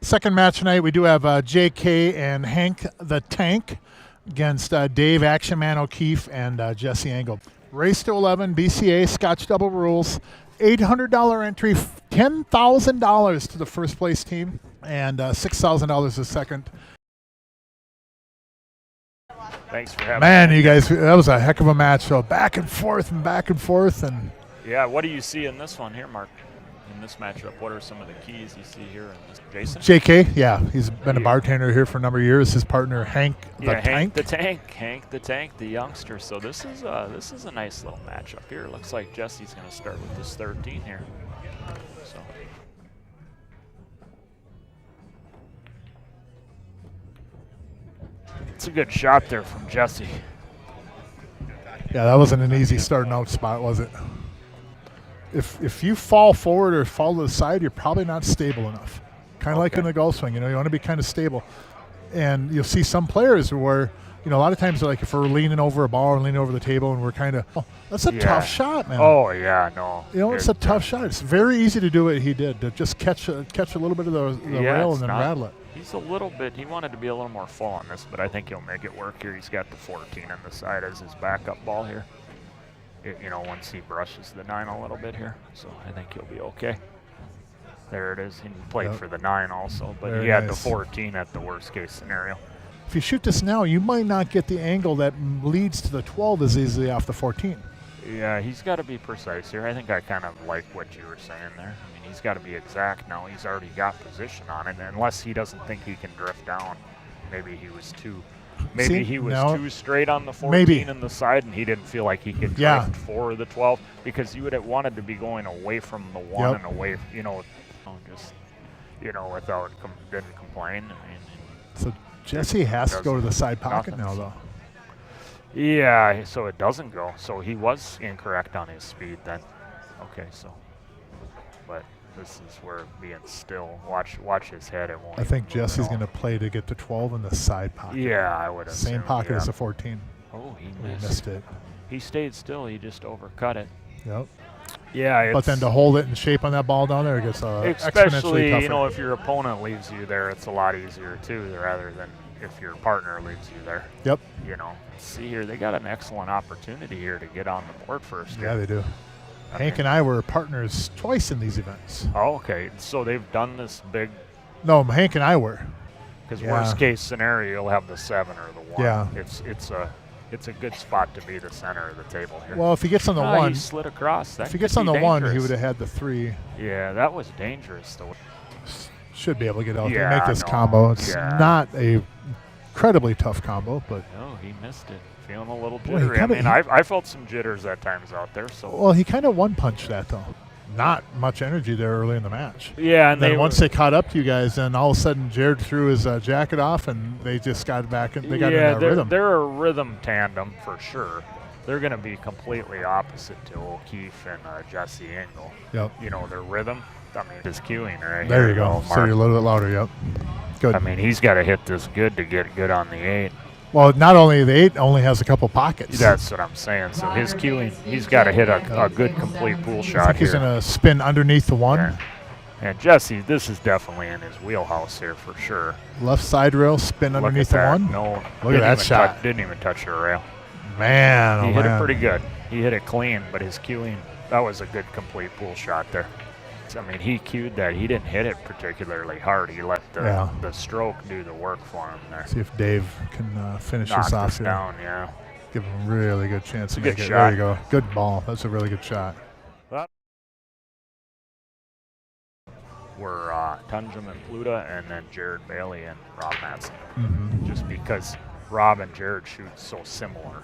Second match tonight, we do have JK and Hank the Tank against Dave Action Man O'Keefe and Jesse Engel. Race to 11, BCA, Scotch double rules, $800 entry, $10,000 to the first place team, and $6,000 the second. Thanks for having Man, me. you guys, that was a heck of a match. So back and forth and back and forth. And yeah, what do you see in this one here, Mark? In this matchup, what are some of the keys you see here in this? Jason? JK, yeah, he's been a bartender here for a number of years. His partner Hank the Tank. Hank the Tank, the youngster. So this is a nice little matchup here. Looks like Jesse's going to start with this 13 here. So. It's a good shot there from Jesse. Yeah, that wasn't an easy starting out spot, was it? If you fall forward or fall to the side, you're probably not stable enough. Kind of like in the golf swing, you want to be kind of stable. And you'll see some players where, a lot of times, like if we're leaning over a ball or leaning over the table and we're kind of, that's a tough shot, man. Oh, yeah, no. It's a tough shot. It's very easy to do what he did, to just catch a little bit of the rail and then rattle it. He's a little bit, he wanted to be a little more full on this, but I think he'll make it work here. He's got the 14 on the side as his backup ball here. Once he brushes the 9 a little bit here. So I think he'll be okay. There it is. He played for the 9 also, but he had the 14 at the worst case scenario. If you shoot this now, you might not get the angle that leads to the 12 as easily off the 14. Yeah, he's got to be precise here. I think I kind of like what you were saying there. I mean, he's got to be exact now. He's already got position on it, unless he doesn't think he can drift down. Maybe he was too... Maybe he was too straight on the 14 in the side, and he didn't feel like he could drift for the 12, because you would have wanted to be going away from the 1 and away, without didn't complain. So Jesse has to go to the side pocket now, though. Yeah, so it doesn't go. So he was incorrect on his speed then. Okay, so, but this is where being still, watch his head. It won't. I think Jesse's going to play to get the 12 in the side pocket. Yeah, I would assume. Same pocket as the 14. Oh, he missed it. He stayed still. He just overcut it. Yep. Yeah, but then to hold it in shape on that ball down there, it gets especially exponentially tougher. If your opponent leaves you there, it's a lot easier too, rather than if your partner leaves you there. Yep. See here, they got an excellent opportunity here to get on the board first. Yeah, they do. Hank and I were partners twice in these events. Oh, okay. So they've done this big. No, Hank and I were. Because worst case scenario, you'll have the 7 or the 1. Yeah. It's a good spot to be the center of the table here. Well, if he gets on the 1, he slid across. If he gets on the 1, he would have had the 3. Yeah, that was dangerous though. Should be able to get out there and make this combo. It's not a incredibly tough combo, but no, he missed it. Feeling a little jittery. I felt some jitters at times out there. So well, he kind of one-punched that though. Not much energy there early in the match. Yeah, and then once they caught up to you guys, then all of a sudden Jared threw his jacket off, and they just got back and they got in that rhythm. They're a rhythm tandem for sure. They're going to be completely opposite to O'Keefe and Jesse Engel. Yep. Their rhythm. I mean, his cueing right there. There you go. So you're a little bit louder. Yep. Good. I mean, he's got to hit this good to get good on the 8. Well, not only the 8 only has a couple pockets. That's what I'm saying. So his cueing, he's got to hit a good complete pool shot here. He's going to spin underneath the 1. Yeah. And Jesse, this is definitely in his wheelhouse here for sure. Left side rail, spin underneath the 1. No, look at that shot. Didn't even touch the rail. Man, he hit it pretty good. He hit it clean, but his cueing, that was a good complete pool shot there. I mean, he cued that. He didn't hit it particularly hard. He let the stroke do the work for him there. See if Dave can finish this off here. Down, yeah. Give him a really good chance to make it. Shot. There you go. Good ball. That's a really good shot. Were Tunjum and Pluta, and then Jared Bailey and Rob Madsen. Just because Rob and Jared shoot so similar.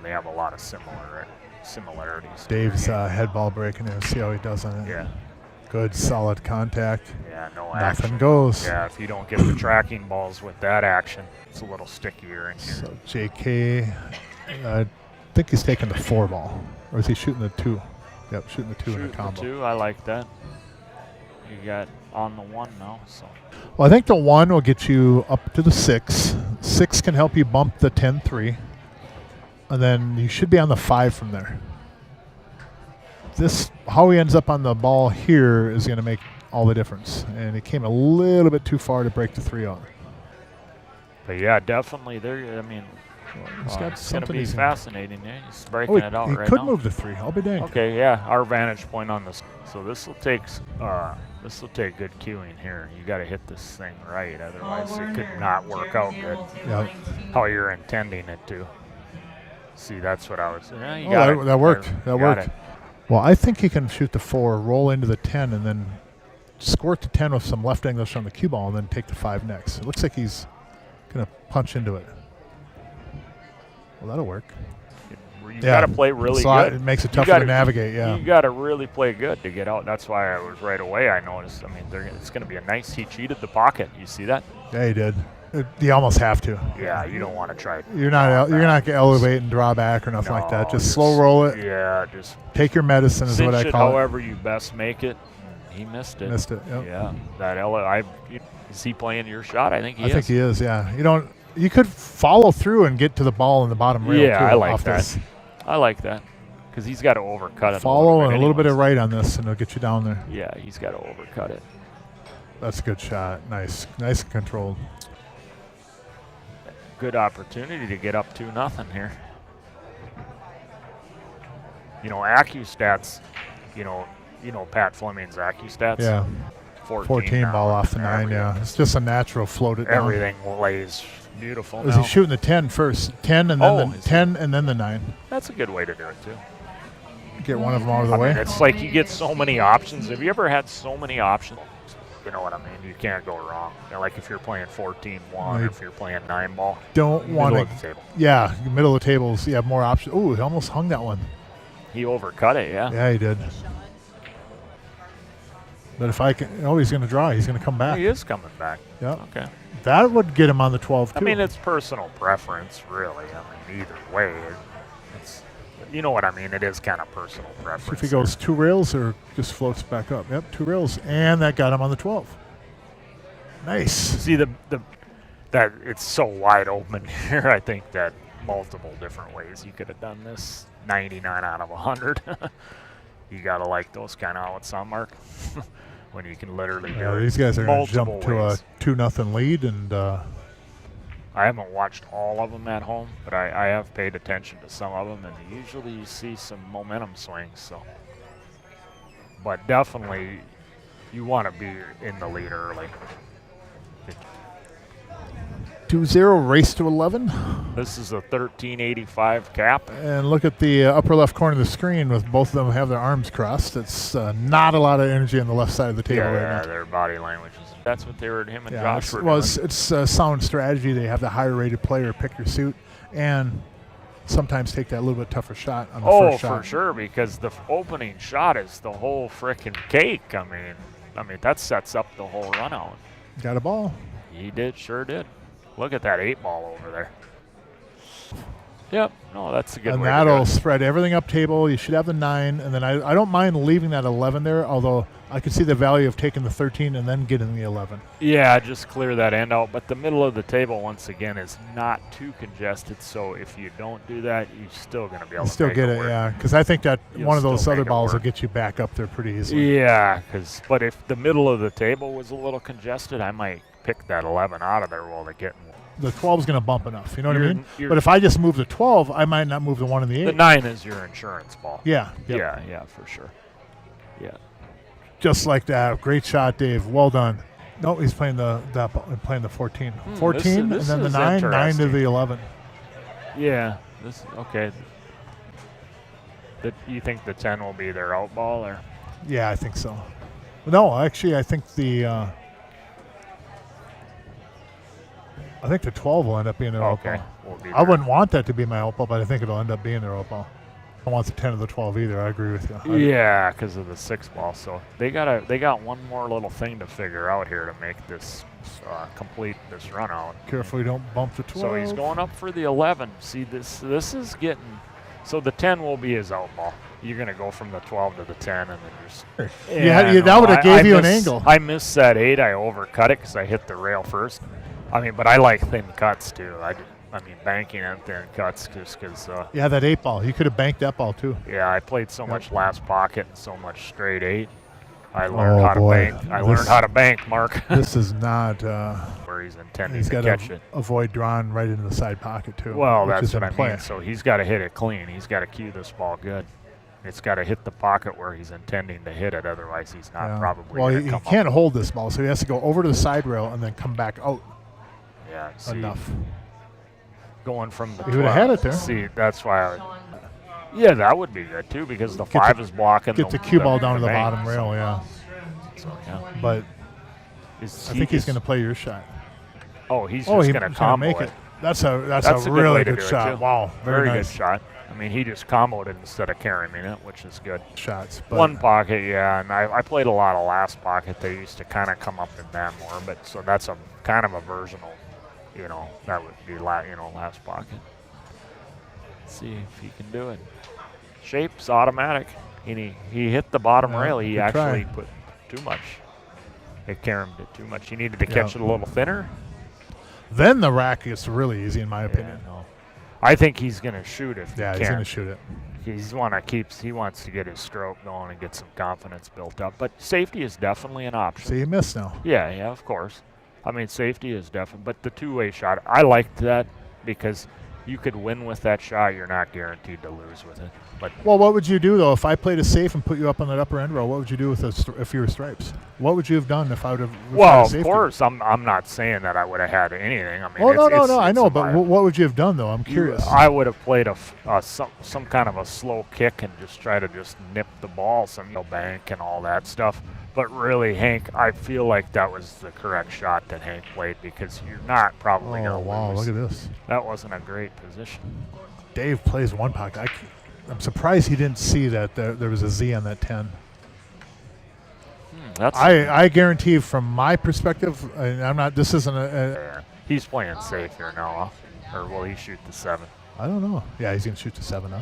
They have a lot of similarities. Dave's head ball breaking there. See how he does on it. Yeah. Good, solid contact. Yeah, Nothing goes. Yeah, if you don't get the tracking balls with that action, it's a little stickier in here. So JK, I think he's taking the 4 ball. Or is he shooting the 2? Yep, shooting the 2 in a combo. The 2, I like that. You got on the 1 now. So. Well, I think the 1 will get you up to the 6. 6 can help you bump the 10-3. And then you should be on the 5 from there. How he ends up on the ball here is going to make all the difference. And he came a little bit too far to break the 3 out. But yeah, definitely there. I mean, He's got it's going to something. be He's fascinating. Yeah, he's breaking it out he right could now. move the 3. I'll be danged. Okay, yeah, our vantage point on this. So this will take good cueing here. You got to hit this thing right, otherwise it could not work out good. Yeah. How you're intending it to. See, that's what I was. Yeah, you Oh, got that worked. That got worked. it. Well, I think he can shoot the 4, roll into the 10, and then squirt the 10 with some left English on the cue ball, and then take the 5 next. It looks like he's going to punch into it. Well, that'll work. You got to play really so good. It makes it tougher to navigate, yeah. You got to really play good to get out. That's why I was right away. I noticed. I mean, it's going to be a nice. He cheated the pocket. You see that? Yeah, he did. You almost have to. Yeah, you don't want to try. You're not going to elevate and draw back or nothing like that. Just slow roll it. Yeah, just take your medicine is what I call it. However you best make it. He missed it. Missed it. Yep. Yeah, is he playing your shot? I think he is. I think he is. Yeah. You could follow through and get to the ball in the bottom rail. Yeah, too, I like off that. This. I like that because he's got to overcut it. Follow and a little bit of right on this, and it'll get you down there. Yeah, he's got to overcut it. That's a good shot. Nice and controlled. Good opportunity to get up 2-0 here. AccuStats. Pat Fleming's AccuStats. Yeah. 14 now. ball off the 9. Yeah, it's just a natural float it down. Everything lays beautiful. Was now. he shooting the 10 first? 10 and then the 10 and then the 9. That's a good way to do it too. Get one of them out of the way. It's like you get so many options. Have you ever had so many options? You know what I mean? You can't go wrong. Like if you're playing 14-1, or if you're playing 9 ball. Don't want to. Middle of the table. Yeah, middle of the tables. You have more options. Ooh, he almost hung that one. He overcut it. Yeah. Yeah, he did. But if I can, he's going to draw. He's going to come back. He is coming back. Yeah. Okay. That would get him on the 12 too. I mean, it's personal preference, really. I mean, either way, it's. You know what I mean? It is kind of personal preference. So if he goes 2 rails or just floats back up. Yep, 2 rails, and that got him on the 12. Nice. See that it's so wide open here. I think that multiple different ways you could have done this. 99 out of 100. You gotta like those kind of outs on Mark. When you can literally do these guys are going to multiple jump to ways. a 2-0 lead, and I haven't watched all of them at home, but I have paid attention to some of them, and usually you see some momentum swings. So, but definitely, you want to be in the lead early. 2-0 race to 11. This is a 1385 cap. And look at the upper left corner of the screen with both of them have their arms crossed. It's not a lot of energy on the left side of the table right now. Yeah, their body language is. That's what they were. Him and Yeah, Josh were doing. it's a sound strategy. They have the higher rated player pick your suit and sometimes take that little bit tougher shot on the first shot. Oh, for sure, because the opening shot is the whole frickin' cake. I mean that sets up the whole run out. Got a ball. He did, sure did. Look at that 8 ball over there. Yep. No, that's a good and way that'll to do it. spread everything up table. You should have the 9, and then I don't mind leaving that 11 there, although I could see the value of taking the 13 and then getting the 11. Yeah, just clear that end out. But the middle of the table, once again, is not too congested. So if you don't do that, you're still going to be able to still make get it it, work. yeah, because I think that You'll one of those still other make it balls will work. get you back up there pretty easily. Yeah, but if the middle of the table was a little congested, I might pick that 11 out of there while they're getting one. The 12 is going to bump enough, you know what I mean? You're- But if I just move the 12, I might not move the 1 and the 8. The 9 is your insurance ball. Yeah. Yep. Yeah, for sure. Yeah. Just like that. Great shot, Dave. Well done. No, he's playing the 14. 14 this and then the is 9 to interesting. the 11. Yeah. This okay. You think the 10 will be their out ball, or? Yeah, I think so. No, actually, I think the 12 will end up being their out Okay. ball. I wouldn't want that to be my out ball, but I think it'll end up being their out ball. I don't want the 10 or the 12 either. I agree with you. Yeah, because of the 6 ball. So they got one more little thing to figure out here to make this complete this run out. Careful you don't bump the 12. So he's going up for the 11. See, this is getting. So the 10 will be his out ball. You're going to go from the 12 to the 10 and then just. That would have gave you an angle. I missed that 8. I overcut it because I hit the rail first. But I like thin cuts too. Banking on thin cuts just because. Yeah, that 8 ball. You could have banked that ball too. Yeah, I played so much last pocket and so much straight 8. I learned how to bank. I learned how to bank, Mark. This is not where he's intending he's to got catch to it. avoid drawing right into the side pocket too. Well, which that's is in what I play. mean. So he's got to hit it clean. He's got to cue this ball good. It's got to hit the pocket where he's intending to hit it. Otherwise, he's not probably. Well, gonna he come can't up. hold this ball, so he has to go over to the side rail and then come back out. Yeah, see, Enough. going from the He would have had it there. See, that's why. Yeah, that would be good too because the 5 is blocking. Get the cue ball down to the bank, bottom rail, yeah. So yeah. But I think he's going to play your shot. Oh, he's just going to combo make it. That's a Good really way to good do it, shot. too. Wow, very nice. good shot. I mean, he just comboed it instead of carrying it, which is good. Shots. But One pocket, yeah, and I played a lot of last pocket. They used to kind of come up in that more, but so that's a kind of a versional, that would be last pocket. Let's see if he can do it. Shape's automatic. He hit the bottom rail. He actually put too much. It carried it too much. He needed to catch it a little thinner. Then the rack gets really easy, in my opinion. Yeah, no. I think he's going to shoot if he can. He's going to shoot it. He wants to get his stroke going and get some confidence built up. But safety is definitely an option. So you missed now. Yeah, of course. I mean, safety is definitely. But the two-way shot, I liked that because you could win with that shot. You're not guaranteed to lose with it. But well, what would you do though if I played a safe and put you up on that upper end row? What would you do with if you were stripes? What would you have done if I would have? Well, of course, I'm not saying that I would have had anything. I mean, no, I know, but what would you have done though? I'm curious. I would have played some kind of a slow kick and just try to just nip the ball, some bank and all that stuff. But really, Hank, I feel like that was the correct shot that Hank played because you're not probably going to lose. Wow, look at this. That wasn't a great position. Dave plays one pocket. I'm surprised he didn't see that there was a Z on that 10. I guarantee from my perspective, I'm not. This isn't a. He's playing safe here now, or will he shoot the 7? I don't know. Yeah, he's gonna shoot the 7, huh?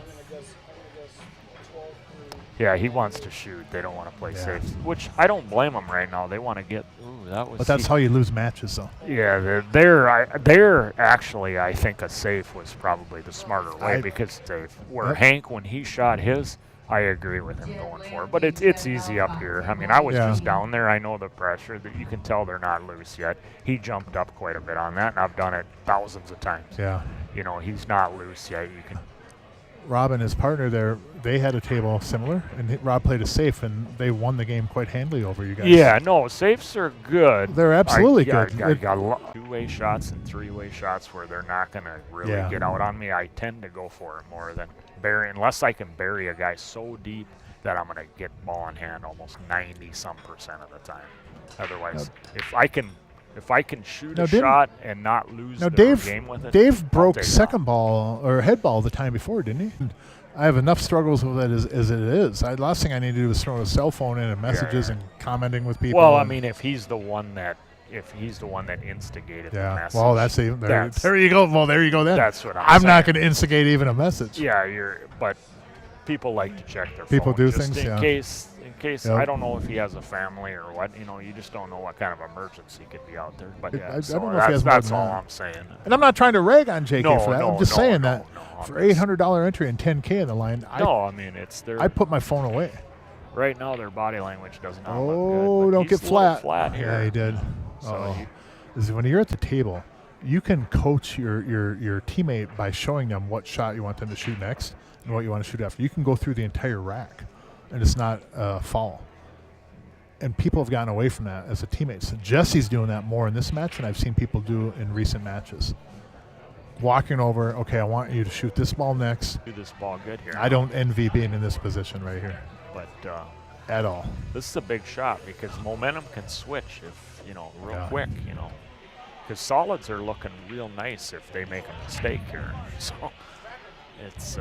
Yeah, he wants to shoot. They don't want to play safe, which I don't blame them right now. They want to get. Ooh, that was. But that's how you lose matches, though. Yeah, they're actually. I think a safe was probably the smarter way because safe. Where Hank, when he shot his, I agree with him going for it. But it's easy up here. I mean, I was just down there. I know the pressure that you can tell they're not loose yet. He jumped up quite a bit on that, and I've done it thousands of times. Yeah. He's not loose yet. You can. Rob and his partner there, they had a table similar, and Rob played a safe, and they won the game quite handily over you guys. Yeah, no, safes are good. They're absolutely good. I got two-way shots and three-way shots where they're not going to really get out on me. I tend to go for it more than bury, unless I can bury a guy so deep that I'm going to get ball in hand almost 90-some% of the time. Otherwise, if I can shoot a shot and not lose the game with it. Dave broke second ball or head ball the time before, didn't he? I have enough struggles with it as it is. Last thing I need to do is throw a cell phone in and messages and commenting with people. Well, I mean, if he's the one that instigated the message. Well, there you go. Well, there you go then. That's what I'm not going to instigate even a message. Yeah, but people like to check their phone. People do just things, in case. I don't know if he has a family or what. You just don't know what kind of emergency could be out there. But I don't know if he has that's all I'm saying. And I'm not trying to rag on JK for that. I'm just saying that for $800 entry and $10K in the line. I mean it's their. I put my phone away. Right now, their body language does not look good. Oh, don't get flat. Flat here. Yeah, he did. So when you're at the table, you can coach your teammate by showing them what shot you want them to shoot next and what you want to shoot after. You can go through the entire rack, and it's not a foul. And people have gotten away from that as a teammate. So Jesse's doing that more in this match than I've seen people do in recent matches. Walking over, okay, I want you to shoot this ball next. Do this ball good here. I don't envy being in this position right here. But at all. This is a big shot because momentum can switch if, real quick, Because solids are looking real nice if they make a mistake here. So it's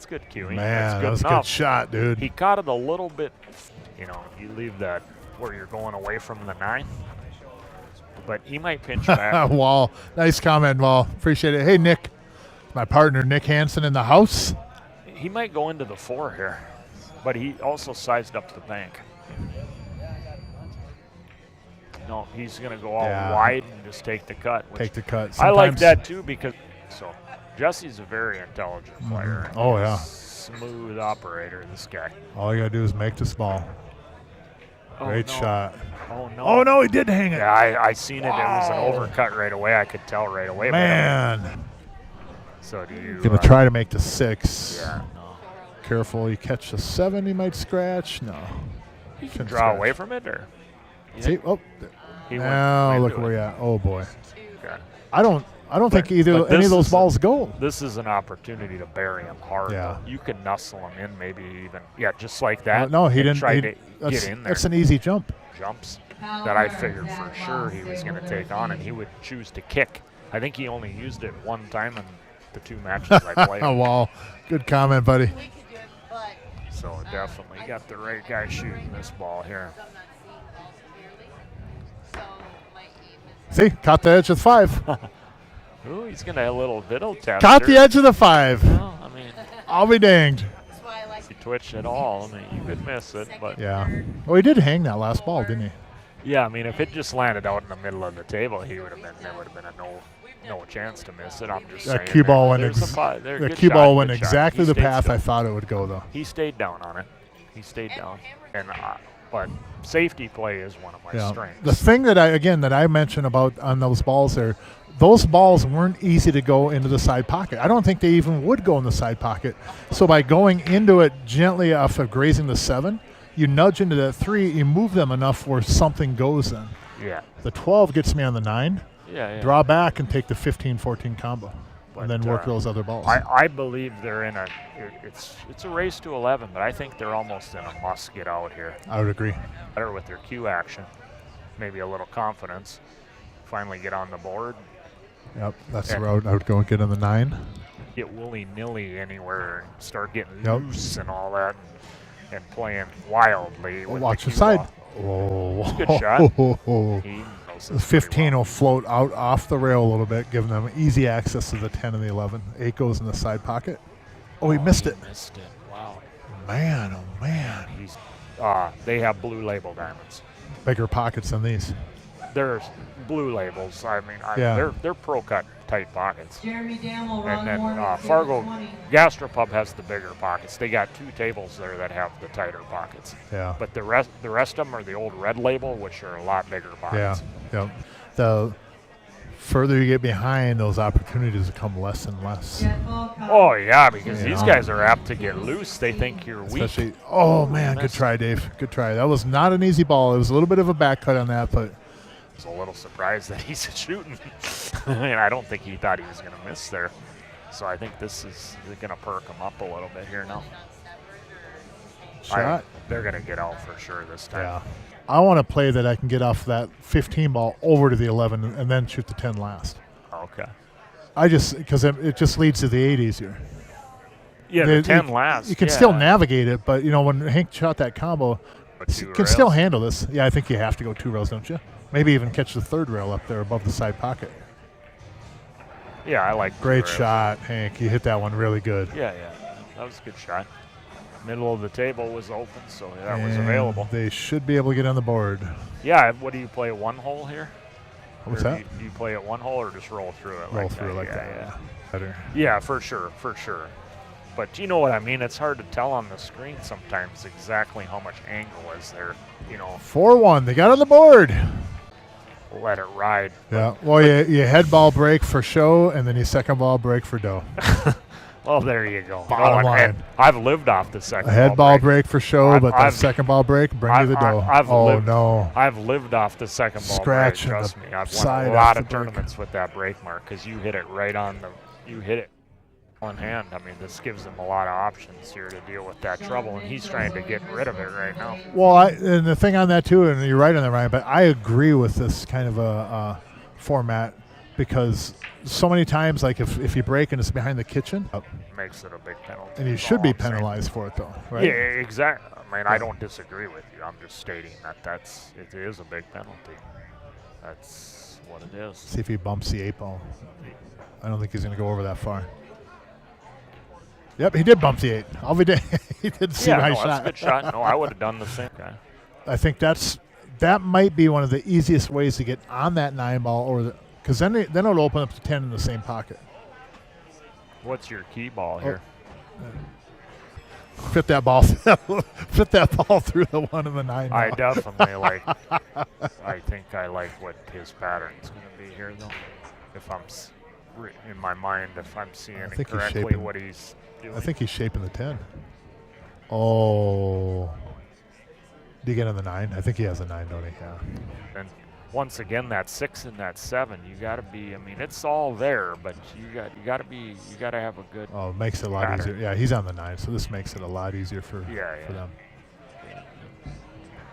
good cueing. Man, that was a good shot, dude. He caught it a little bit, you leave that where you're going away from the 9. But he might pinch back. Wall. Nice comment, Wall. Appreciate it. Hey, Nick. My partner, Nick Hansen, in the house. He might go into the 4 here, but he also sized up the bank. No, he's going to go all wide and just take the cut. Take the cut. I like that, too, because Jesse's a very intelligent player. Oh, yeah. Smooth operator, this guy. All you got to do is make this ball. Oh, Great no. shot. Oh, no. Oh, no, he did hang it. Yeah, I seen it. It was an Wow. overcut right away. I could tell right away. Man. So do you? Going to try to make the 6. Yeah, no. Careful, you catch the 7, he might scratch. No. You can Shouldn't draw scratch. away from it, or? See? Oh, He now went look into where it. you're at. Oh, boy. Okay. I don't think But any this of those is balls go. This is an opportunity to bury him hard. Yeah. You can nuzzle him in, maybe even just like that. No, he and didn't. Try he- to that's, get in there. that's an easy jump. Jumps that I figured for sure he was going to take on, and he would choose to kick. I think he only used it one time in the 2 matches I played. Oh, wow. Good comment, buddy. So definitely got the right guy shooting this ball here. See? Caught the edge of the 5. Ooh, he's going to have a little fiddle test. Caught the edge of the 5. Well, I mean, I'll be danged. if you twitch at all, I mean, you could miss it, but Yeah. Well, he did hang that last ball, didn't he? yeah, I mean, if it just landed out in the middle of the table, there would have been a no chance to miss it. I'm just saying. That cue ball went, the exactly the path I thought it would go, though. He stayed down on it. He stayed down, and but safety play is one of my strengths. The thing that I mentioned about on those balls there, those balls weren't easy to go into the side pocket. I don't think they even would go in the side pocket. So by going into it gently off of grazing the 7, you nudge into that 3, you move them enough where something goes in. Yeah. The 12 gets me on the 9. Yeah. Draw back and take the 15-14 combo, But, and then work those other balls. I believe they're in it's a race to 11, but I think they're almost in a must get out here. I would agree. Better with their cue action, maybe a little confidence, finally get on the board. Yep, that's the route I would go and get on the 9. Get willy-nilly anywhere and start getting Yep. loose and all that and playing wildly. With Watch the the cue side. ball. Oh, Good shot. He knows The this pretty 15 well. will float out off the rail a little bit, giving them easy access to the 10 and the 11. 8 goes in the side pocket. Oh, he missed it. Missed it. Wow. Man, oh man. They have blue label diamonds. Bigger pockets than these. There's blue labels. I mean, Yeah. they're pro cut tight pockets. Jeremy Dam will And run then more Fargo 20. Gastropub has the bigger pockets. They got 2 tables there that have the tighter pockets. Yeah. But the rest of them are the old red label, which are a lot bigger Yeah. pockets. Yep. The further you get behind, those opportunities become less and less. Jeff Alcott. Oh yeah, because these Yeah. guys are apt to get loose. They think you're weak. Especially, oh man, good Missed. try, Dave. Good try. That was not an easy ball. It was a little bit of a back cut on that, but I was a little surprised that he's shooting. And I don't think he thought he was going to miss there. So I think this is going to perk him up a little bit here now. shot. They're going to get out for sure this time. Yeah. I want to play that I can get off that 15 ball over to the 11 and then shoot the 10 last. Okay. Because it just leads to the 8 easier. Yeah, the 10 last. You can still navigate it, but when Hank shot that combo, But you 2 can still rails. handle this. Yeah, I think you have to go 2 rails, don't you? Maybe even catch the 3rd rail up there above the side pocket. Yeah, I like 2 Great rails. shot, Hank. You hit that one really good. Yeah. That was a good shot. Middle of the table was open, so that was And available. They should be able to get on the board. Yeah, what do you play, 1 hole here? What's Or that? Do you play it 1 hole or just roll through it? Roll like through that? like Yeah, that. Yeah. Better. Yeah, for sure. But you know what I mean? It's hard to tell on the screen sometimes exactly how much angle is there. 4-1. They got on the board. Let it ride. Yeah. Well, you head ball break for show, and then you second ball break for dough. Well, there you go. Bottom line. And I've lived off the A second head ball break. break for show, I've- but the I've- second ball break bring you the dough. I've Oh lived- no. I've lived off the second ball Scratch break. in Trust the me, I've side won a lot off of the break. tournaments with that break mark because you hit it right on you hit it on hand. I mean, this gives him a lot of options here to deal with that trouble, and he's trying to get rid of it right now. Well, and the thing on that too, and you're right on that, Ryan, but I agree with this kind of a format because so many times, like if you break and it's behind the kitchen, Makes it a big penalty. and you That's should all be I'm saying. penalized for it though, right? Yeah, exactly. I mean, I don't disagree with you. I'm just stating that it is a big penalty. That's what it is. See if he bumps the 8 ball. I don't think he's going to go over that far. Yep, he did bump the 8. I'll be damned. He did see my That's shot. a good shot. No, I would have done the same. Okay. I think that might be one of the easiest ways to get on that 9 ball, because then it'll open up to 10 in the same pocket. What's your key ball here? Fit that ball. Fit that ball through the 1 and the 9. I now. definitely like. I think I like what his pattern's going to be here, though. If I'm in my mind, if I'm seeing it think he's correctly, shaping- what he's doing. I think he's shaping the 10. Oh. Did he get on the 9? I think he has a 9, don't he? Yeah. And once again, that 6 and that 7, you got to be. I mean, it's all there, but you got to have a good. Oh, it makes it a lot pattern. easier. Yeah, he's on the 9, so this makes it a lot easier for Yeah. them.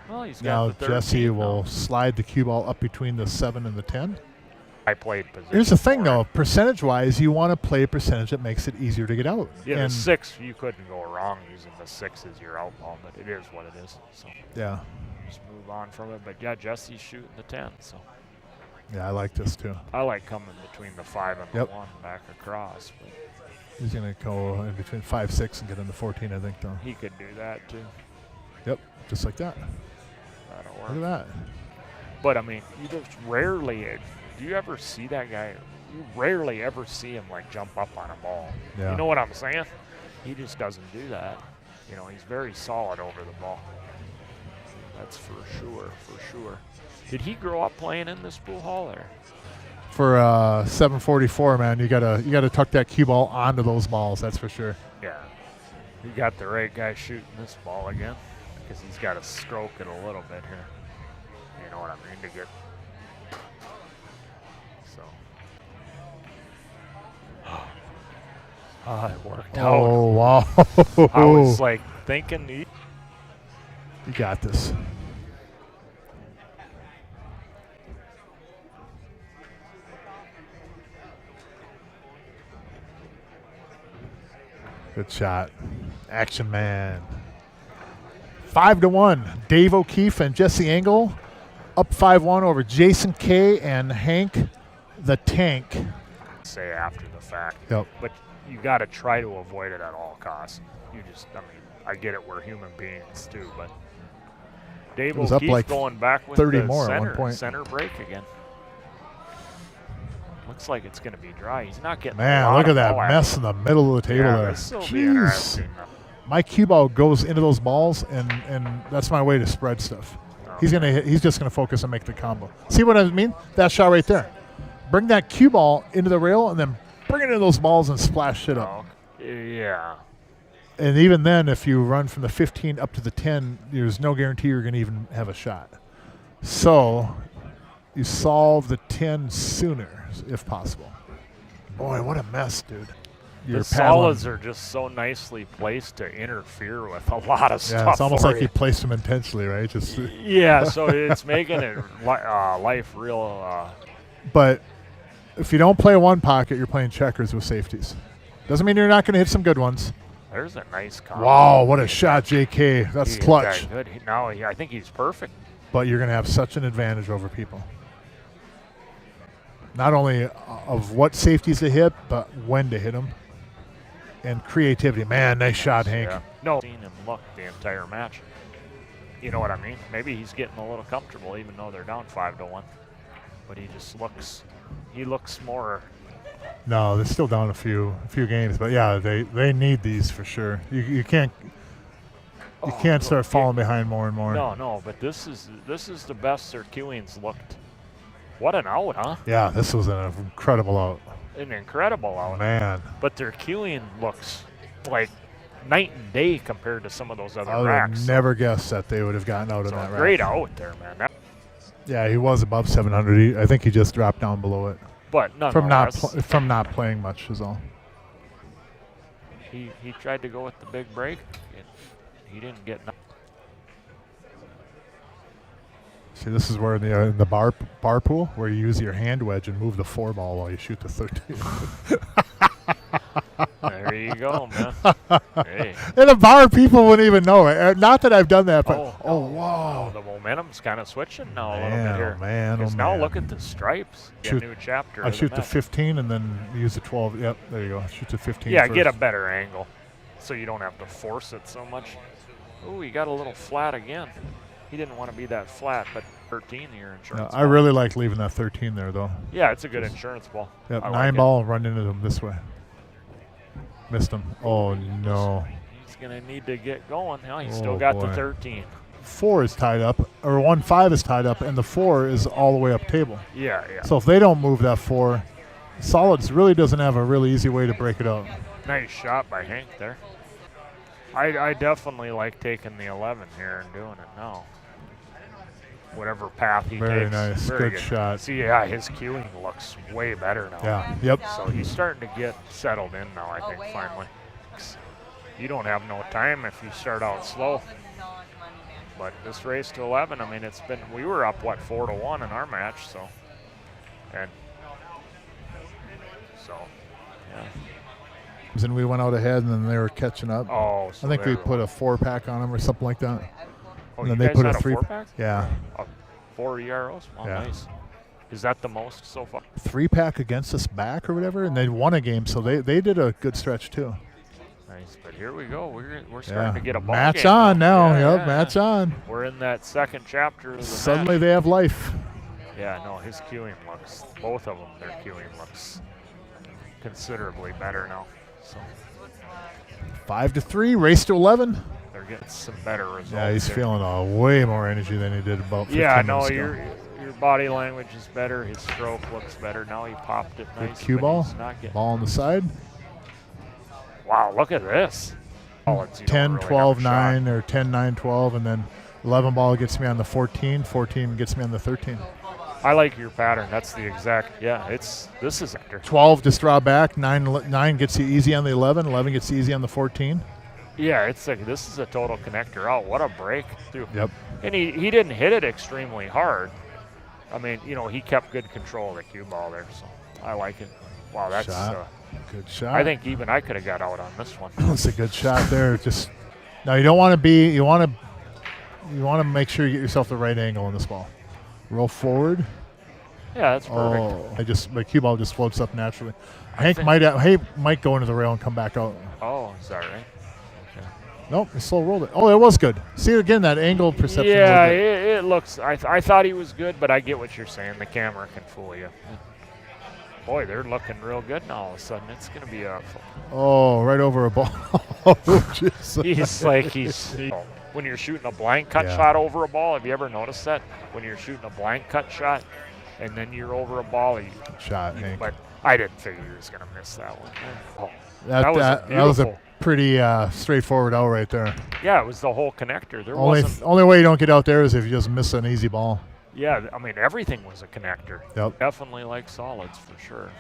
Well, he's Now got the 13 Jesse will now. slide the cue ball up between the 7 and the 10. I played position. Here's the thing, for though. it. Percentage-wise, you want to play a percentage that makes it easier to get out. Yeah, the and 6, you couldn't go wrong using the 6 as your out ball, but it is what it is. So yeah, just move on from it. But yeah, Jesse's shooting the 10, so yeah, I like this too. I like coming between the 5 and Yep. the 1 back across. But He's gonna go in between 5, 6, and get into 14. I think, though. he could do that too. Yep, just like that. That'll Look at work. that. But I mean, you just rarely. Do you ever see that guy? You rarely ever see him like jump up on a ball. Yeah. You know what I'm saying? He just doesn't do that. You know, he's very solid over the ball. That's for sure, for sure. Did he grow up playing in this pool hall or? For 744, man, you gotta tuck that cue ball onto those balls. That's for sure. Yeah. You got the right guy shooting this ball again because he's got to stroke it a little bit here. You know what I mean? To get. So. It worked out. Oh wow! I was like thinking. You got this. Good shot. Action man. 5-1. Dave O'Keefe and Jesse Engel up 5-1 over Jason Kay and Hank the Tank. Say after the fact. Yep. But you got to try to avoid it at all costs. You just, I mean, I get it. We're human beings too, but Dave It was up O'Keefe like going back with 30 the more at one center, point. center break again. Looks like it's going to be dry. He's not getting. a Man, lot look of at that ball mess in the middle of the table Yeah, there. this will be Jeez. interesting. My cue ball goes into those balls, and that's my way to spread stuff. He's just gonna focus and make the combo. See what I mean? That shot right there. Bring that cue ball into the rail, and then bring it into those balls and splash shit up. Oh, yeah. And even then, if you run from the 15 up to the 10, there's no guarantee you're gonna even have a shot. So you solve the 10 sooner, if possible. Boy, what a mess, dude. The solids are just so nicely placed to interfere with a lot of stuff. Yeah, it's almost for like you. you placed them intentionally, right? Just. Yeah, so it's making it life real. But if you don't play one pocket, you're playing checkers with safeties. Doesn't mean you're not going to hit some good ones. There's a nice combo. Wow, what a shot, JK. That's He clutch. got good. I think he's perfect. But you're going to have such an advantage over people. Not only of what safeties to hit, but when to hit them. And creativity. Man, nice shot, Hank. Yeah. No, seen him look the entire match. You know what I mean? Maybe he's getting a little comfortable, even though they're down 5-1. But he just looks. He looks more. No, they're still down a few games, but yeah, they need these for sure. You can't start falling behind more and more. No, but this is the best their cueing's looked. What an out, huh? Yeah, this was an incredible out. An incredible out. Man, But their cueing looks like night and day compared to some of those other I would racks. have never guessed that they would have gotten out in So that rack. great out there, man. Yeah, he was above 700. I think he just dropped down below it But from nonetheless, not playing much is all. he tried to go with the big break. And he didn't get. See, this is where in the bar pool where you use your hand wedge and move the 4 ball while you shoot the 13. There you go, man. Hey. In a bar, people wouldn't even know it. Not that I've done that, but wow. The momentum's kind of switching now a little bit here. Man, Because now look at the stripes. Shoot- A new chapter. I of the shoot the match. 15 and then use the 12. Yep, there you go. Shoot the 15 Yeah, first. get a better angle so you don't have to force it so much. Ooh, he got a little flat again. He didn't want to be that flat, but 13 your insurance I ball. really like leaving that 13 there, though. Yeah, it's a good insurance ball. Yep, I 9 like it. ball, run into them this way. Missed him. Oh, no. He's going to need to get going. Now he's Oh, still got the boy. 13. 4 is tied up, or 1-5 is tied up, and the 4 is all the way up table. Yeah, yeah. So if they don't move that 4, Solids really doesn't have a really easy way to break it up. Nice shot by Hank there. I definitely like taking the 11 here and doing it now. Whatever path he Very takes. nice. Very Good shot. See, yeah, his cueing looks way better now. Yeah. Yep. So he's starting to get settled in now, I think, finally. You don't have no time if you start out slow. But this race to 11, I mean, it's been, we were up, what, 4-1 in our match, so. And so, yeah. And we went out ahead, and then they were catching up. Oh, so I think they we were- put a 4-pack on them or something like that. Oh, and you then they guys put had a 3. 4-pack? Yeah. 4 EROs? Wow, Yeah. nice. Is that the most so far? 3-pack against us back or whatever, and they won a game, so they did a good stretch too. Nice, but here we go. We're starting to get a ball match game on now. Yeah, Yep, yeah, match yeah. on. We're in that second chapter of the Suddenly match. they have life. Yeah, no, his cueing looks, both of them, their cueing looks considerably better now. So 5-3, race to 11. they're getting some better results. Yeah, he's here. feeling way more energy than he did about 15 Yeah, no, minutes ago. your body language is better. His stroke looks better. Now he popped it Good nice. cue but ball. he's not getting- Ball on the side. Wow, look at this. Oh, it's, you don't 10, really have a 12, shot. 9, or 10, 9, 12, and then 11 ball gets me on the 14. 14 gets me on the 13. I like your pattern. That's the exact, yeah, this is actor. 12 just draw back. 9 gets you easy on the 11. 11 gets you easy on the 14. Yeah, it's like, this is a total connector out. What a break, too. Yep. And he didn't hit it extremely hard. I mean, you know, he kept good control of the cue ball there, so I like it. Wow, that's, Shot. Good shot. I think even I could have got out on this one. That's a good shot there. Just now, you don't want to be. You want to make sure you get yourself the right angle on this ball. Roll forward. Yeah, that's perfect. Oh, my cue ball just floats up naturally. I Hank think- might go into the rail and come back out. Oh, is that right? Nope, he slow rolled it. Oh, it was good. See again that angle perception. Yeah, was good. it looks, I thought he was good, but I get what you're saying. The camera can fool you. Boy, they're looking real good now all of a sudden. It's going to be a... Oh, right over a ball. Jeez. He's like, when you're shooting a blank cut Yeah. shot over a ball, have you ever noticed that? When you're shooting a blank cut shot and then you're over a ball, Shot, Hank. but I didn't figure he was going to miss that one. Oh, That that was a beautiful. pretty straightforward out right there. Yeah, it was the whole connector. There Only wasn't... only way you don't get out there is if you just miss an easy ball. Yeah, I mean, everything was a connector. Yep. Definitely like solids for sure.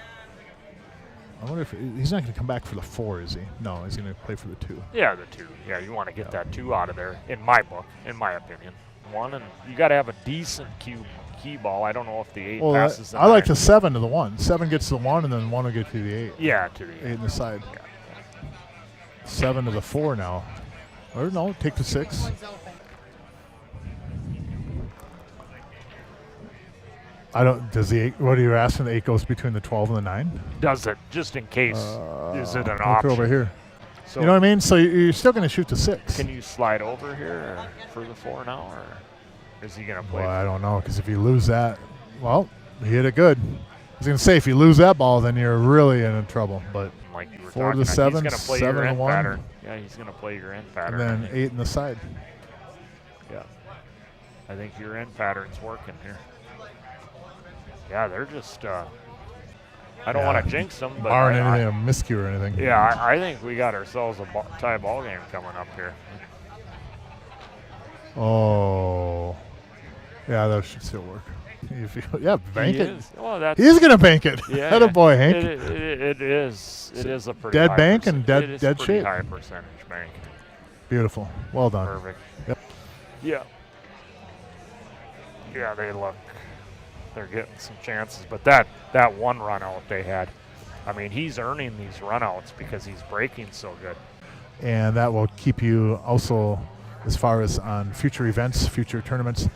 I wonder if he's not going to come back for the 4, is he? No, he's going to play for the 2. Yeah, the 2. Yeah, you want to get that 2 out of there, in my book, in my opinion. 1, and you got to have a decent key ball. I don't know if the 8 Well, passes the I like 9. the 7 to the 1. 7 gets to the 1, and then 1 will get to the 8. Yeah, to the 8 in the side. Yeah. 7 to the 4 now. Or no, take the 6. I don't. Does the 8? What are you asking? The 8 goes between the 12 and the 9. Does it, just in case, is it an Look option? over here. So You know what I mean? So you're still going to shoot the 6. can you slide over here or for the 4 now, or is he going to play? Well, I don't know, because if you lose that, well, he hit it good. I was going to say, if you lose that ball, then you're really in trouble. But Like you were 4 to talking, the 7, he's going to play 7 your to end 1. pattern. Yeah, he's going to play your end pattern. and then 8 in the side. Yeah. I think your end pattern's working here. Yeah, they're just, I don't want to jinx them, but Barring I- anything, a miscue or anything. yeah, I think we got ourselves a tie ball game coming up here. Oh. Yeah, that should still work. Yeah, bank He it. is. Well, that's, He's going to bank it. yeah, Atta boy, Hank. It is. It is a pretty Dead high bank and it is dead pretty shape. high percentage bank. Beautiful. Well done. Perfect. Yep. Yeah. Yeah, they're getting some chances, but that one run out they had, I mean, he's earning these runouts because he's breaking so good. And that will keep you also, as far as on future events, future tournaments,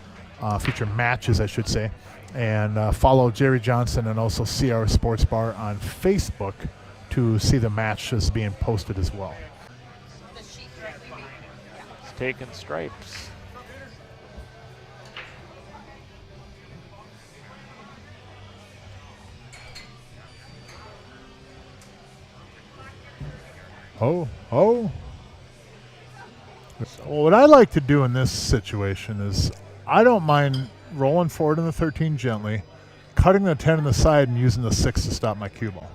future matches, I should say. And follow Jerry Johnson and also CR Sports Bar on Facebook to see the matches being posted as well. He's taking stripes. Oh, oh. Well, what I like to do in this situation is I don't mind rolling forward in the 13 gently, cutting the 10 on the side, and using the 6 to stop my cue ball.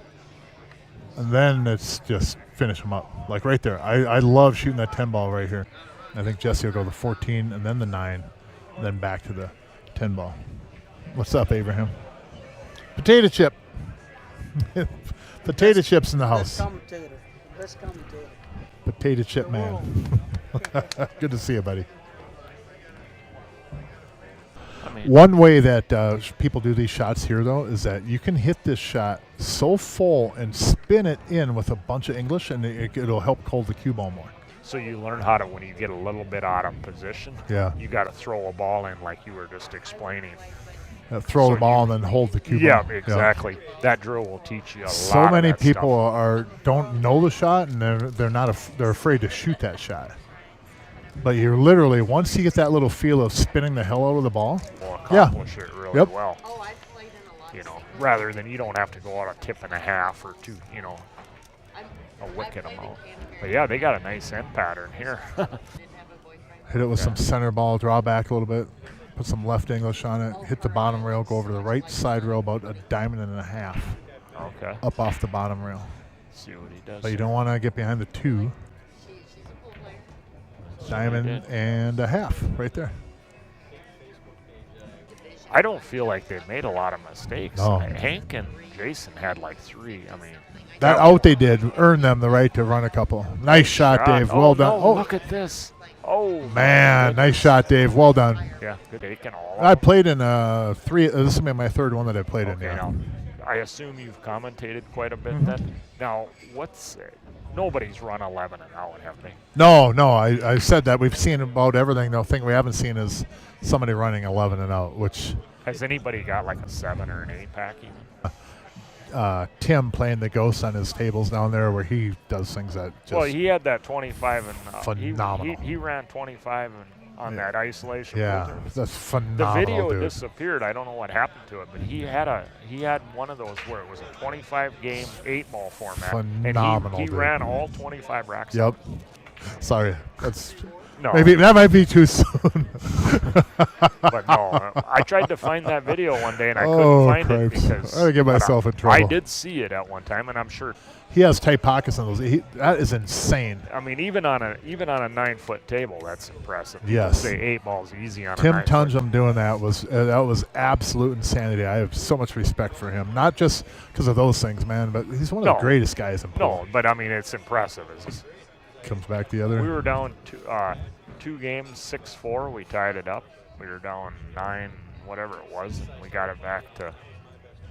And then it's just finish them up. Like right there. I love shooting that 10 ball right here. I think Jesse will go the 14 and then the 9, and then back to the 10 ball. What's up, Abraham? Potato chip. Potato chips in the house. Best commentator. Potato chip man. Good to see you, buddy. One way that people do these shots here, though, is that you can hit this shot so full and spin it in with a bunch of English, and it'll help hold the cue ball more. So you learn how to, when you get a little bit out of position, you got to throw a ball in like you were just explaining. Throw the ball and then hold the cue ball. Yeah, exactly. Yeah. That drill will teach you a lot. So many people don't know the shot, and they're afraid to shoot that shot. But you're literally, once you get that little feel of spinning the hell out of the ball, will accomplish it really well. Oh, I've played in a lot. You know, rather than you don't have to go out a tip and a half or two, you know, a wicket amount. But yeah, they got a nice end pattern here. Hit it with some center ball, draw back a little bit, put some left English on it, hit the bottom rail, go over to the right side rail about a diamond and a half. Okay. Up off the bottom rail. See what he does. But you don't want to get behind the 2. Diamond and a half right there. I don't feel like they made a lot of mistakes. No. Hank and Jason had like 3. I mean, that out they did earned them the right to run a couple. Nice shot, Dave. Well done. No, look at this. Oh, man, nice shot, Dave. Well done. Yeah, good taking all. I played in 3. This is my third one that I played in. Now, I assume you've commentated quite a bit then. Now, nobody's run 11 and out, have they? No. I said that. We've seen about everything. The thing we haven't seen is somebody running 11 and out, which... Has anybody got like a 7 or an 8 pack even? Tim playing the ghost on his tables down there where he does things that just... Well, he had that 25 and... phenomenal. He ran 25 and on that isolation. Yeah, that's phenomenal. The video dude. disappeared. I don't know what happened to it, but he had one of those where it was a 25-game 8-ball format. Phenomenal. And he ran all 25 racks. Yep. Sorry, that's... No. Maybe that might be too soon. But no, I tried to find that video one day and I couldn't find it because I get myself in trouble. I did see it at one time, and I'm sure he has tight pockets on those. That is insane. I mean, even on a 9-foot table, that's impressive. Yes. People say 8 balls easy on Tim a 9-foot. Tunjum doing that was absolute insanity. I have so much respect for him, not just because of those things, man, but he's one of the greatest guys in pool. No, but I mean, it's impressive. Comes back the other. We were down 2 games, 6-4. We tied it up. We were down 9, whatever it was, and we got it back to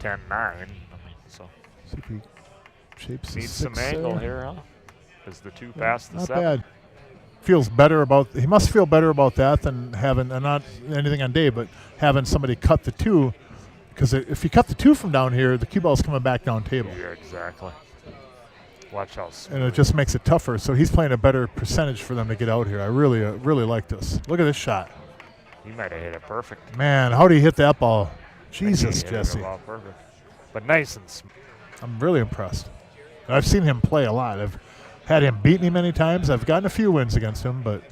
10-9. I mean, so see if he shapes needs some angle here, huh? Is the 2 past the not 7? Bad. Feels better about. He must feel better about that than having, and not anything on Dave, but having somebody cut the 2, because if you cut the 2 from down here, the cue ball's coming back down table. Yeah, exactly. Watch out. And it just makes it tougher. So he's playing a better percentage for them to get out here. I really like this. Look at this shot. He might have hit it perfect. Man, how do you hit that ball? Jesus, Jesse. Perfect. But nice and smooth. I'm really impressed. And I've seen him play a lot. I've had him beat me many times. I've gotten a few wins against him, but